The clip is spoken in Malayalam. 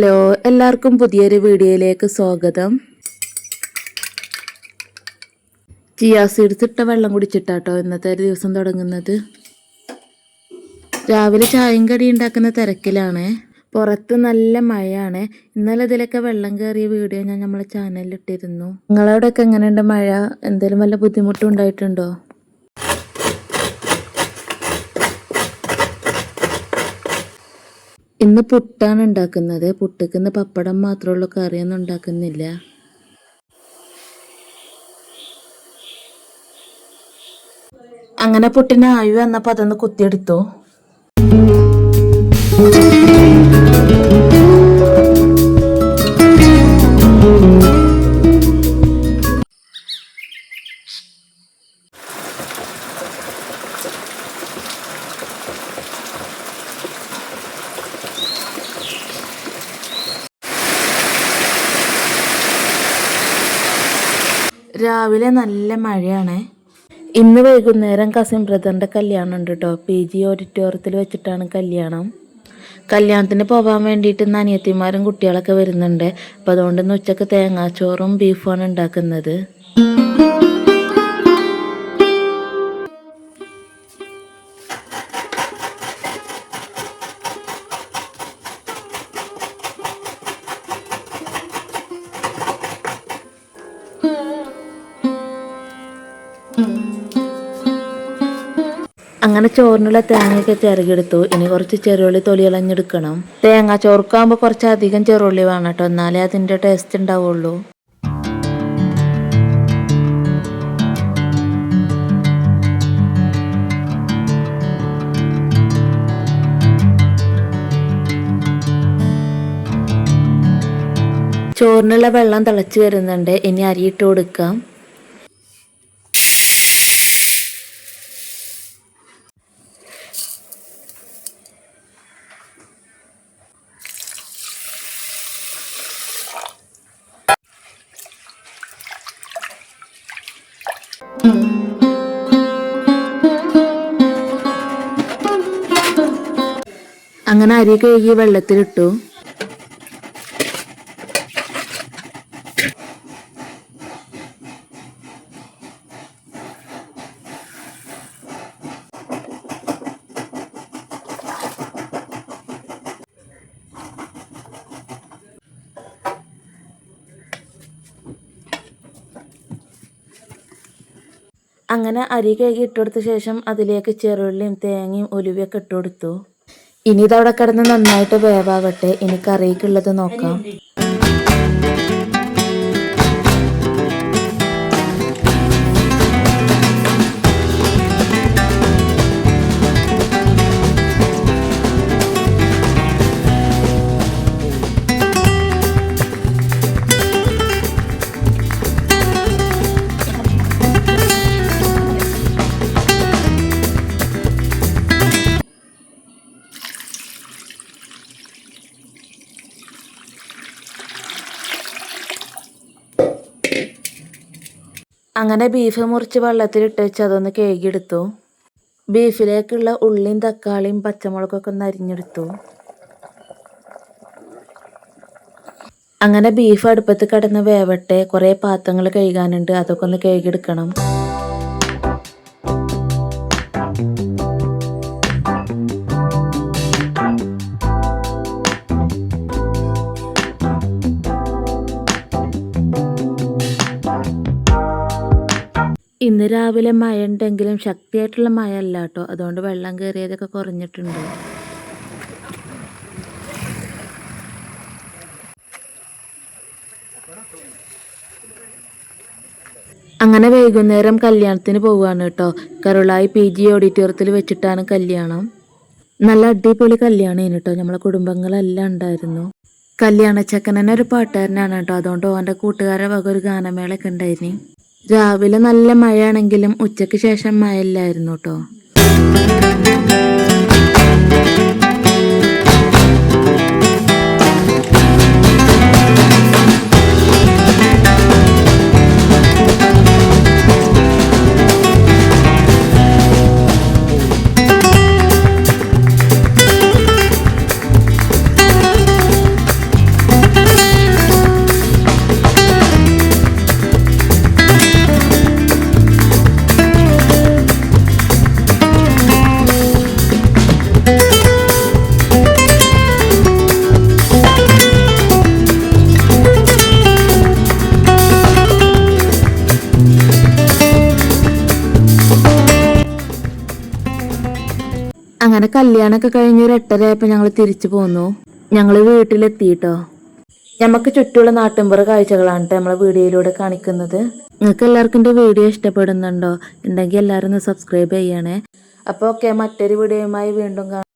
ഹലോ, എല്ലാവർക്കും പുതിയൊരു വീഡിയോയിലേക്ക് സ്വാഗതം. ചിയാ സീഡ്സ് ഇട്ട വെള്ളം കുടിച്ചിട്ടാട്ടോ ഇന്നത്തെ ഒരു ദിവസം തുടങ്ങുന്നത്. രാവിലെ ചായയും കടി ഉണ്ടാക്കുന്ന തിരക്കിലാണ്. പുറത്ത് നല്ല മഴയാണ്. ഇന്നലെ ഇതിലൊക്കെ വെള്ളം കയറിയ വീഡിയോ ഞാൻ നമ്മളെ ചാനലിൽ ഇട്ടിരുന്നു. നിങ്ങളവിടെയൊക്കെ എങ്ങനെയുണ്ട് മഴ? എന്തെങ്കിലും വല്ല ബുദ്ധിമുട്ടും ഉണ്ടായിട്ടുണ്ടോ? ഇന്ന് പുട്ടാണ് ഉണ്ടാക്കുന്നത്. പുട്ടിക്ക് ഇന്ന് പപ്പടം മാത്രമേ ഉള്ളൂ, കറിയൊന്നും ഉണ്ടാക്കുന്നില്ല. അങ്ങനെ പുട്ടിന് ആയു വന്നപ്പോൾ അതൊന്ന് കുത്തിയെടുത്തു. രാവിലെ നല്ല മഴയാണ്. ഇന്ന് വൈകുന്നേരം കസിൻ ബ്രദറിൻ്റെ കല്യാണം ഉണ്ട് കേട്ടോ. PG ഓഡിറ്റോറിയത്തിൽ വെച്ചിട്ടാണ് കല്യാണം. കല്യാണത്തിന് പോകാൻ വേണ്ടിയിട്ട് ഇന്ന് അനിയത്തിമാരും കുട്ടികളൊക്കെ വരുന്നുണ്ട്. അപ്പോൾ അതുകൊണ്ട് ഇന്ന് ഉച്ചക്ക് തേങ്ങാച്ചോറും ബീഫുമാണ് ഉണ്ടാക്കുന്നത്. അങ്ങനെ ചോറിനുള്ള തേങ്ങയൊക്കെ ചിരകിയെടുത്തു. ഇനി കുറച്ച് ചെറുള്ളി തൊലികളഞ്ഞെടുക്കണം. തേങ്ങ ചോറുക്കാകുമ്പോൾ കുറച്ചധികം ചെറുള്ളി വേണം കേട്ടോ, എന്നാലേ അതിൻ്റെ ടേസ്റ്റ് ഉണ്ടാവുള്ളൂ. ചോറിനുള്ള വെള്ളം തിളച്ച് വരുന്നുണ്ട്. ഇനി അരിയിട്ട് കൊടുക്കാം. അങ്ങനെ അരി കഴുകി വെള്ളത്തിലിട്ടു. അങ്ങനെ അരി കഴുകി ഇട്ടുകൊടുത്ത ശേഷം അതിലേക്ക് ചെറുള്ളിയും തേങ്ങയും ഉലുവയൊക്കെ ഇട്ടുകൊടുത്തു. ഇനി ഇതവിടെ കിടന്ന് നന്നായിട്ട് വേവാവട്ടെ. ഇനി കറിക്കുള്ളത് നോക്കാം. അങ്ങനെ ബീഫ് മുറിച്ച് വെള്ളത്തിലിട്ട് വെച്ച് അതൊന്ന് കഴുകിയെടുത്തു. ബീഫിലേക്കുള്ള ഉള്ളിയും തക്കാളിയും പച്ചമുളകൊക്കെ ഒന്ന് അരിഞ്ഞെടുത്തു. അങ്ങനെ ബീഫ് അടുപ്പത്ത് കിടന്ന് വേവട്ടെ. കുറേ പാത്രങ്ങൾ കഴുകാനുണ്ട്, അതൊക്കെ ഒന്ന് കഴുകിയെടുക്കണം. ഇന്ന് രാവിലെ മഴ ഉണ്ടെങ്കിലും ശക്തിയായിട്ടുള്ള മഴ അല്ല കേട്ടോ, അതുകൊണ്ട് വെള്ളം കയറിയതൊക്കെ കുറഞ്ഞിട്ടുണ്ട്. അങ്ങനെ വൈകുന്നേരം കല്യാണത്തിന് പോവുകയാണ് കേട്ടോ. കരുളായി PG ഓഡിറ്റോറിയത്തിൽ വെച്ചിട്ടാണ് കല്യാണം. നല്ല അടിപൊളി കല്യാണം കേട്ടോ. നമ്മളെ കുടുംബങ്ങളെല്ലാം ഉണ്ടായിരുന്നു. കല്യാണ ചെക്കനെ ഒരു പാട്ടുകാരനാണ് കേട്ടോ, അതുകൊണ്ട് അവൻ്റെ കൂട്ടുകാരെ വക ഒരു ഗാനമേളൊക്കെ ഉണ്ടായിരുന്നു. രാവിലെ നല്ല മഴയാണെങ്കിലും ഉച്ചയ്ക്ക് ശേഷം മഴ ഇല്ലായിരുന്നു കേട്ടോ. അങ്ങനെ കല്യാണമൊക്കെ കഴിഞ്ഞ് ഒരു 8:30 ഞങ്ങൾ തിരിച്ചു പോന്നു. ഞങ്ങൾ വീട്ടിലെത്തിട്ടോ. നമുക്ക് ചുറ്റുമുള്ള നാട്ടിൻപുറ കാഴ്ചകളാണ് കേട്ടോ നമ്മളെ വീഡിയോയിലൂടെ കാണിക്കുന്നത്. നിങ്ങൾക്ക് എല്ലാവർക്കും എൻ്റെ വീഡിയോ ഇഷ്ടപ്പെടുന്നുണ്ടോ? ഉണ്ടെങ്കിൽ എല്ലാവരും ഒന്ന് സബ്സ്ക്രൈബ് ചെയ്യണേ. അപ്പോൾ ഓക്കെ, മറ്റൊരു വീഡിയോയുമായി വീണ്ടും കാണാം.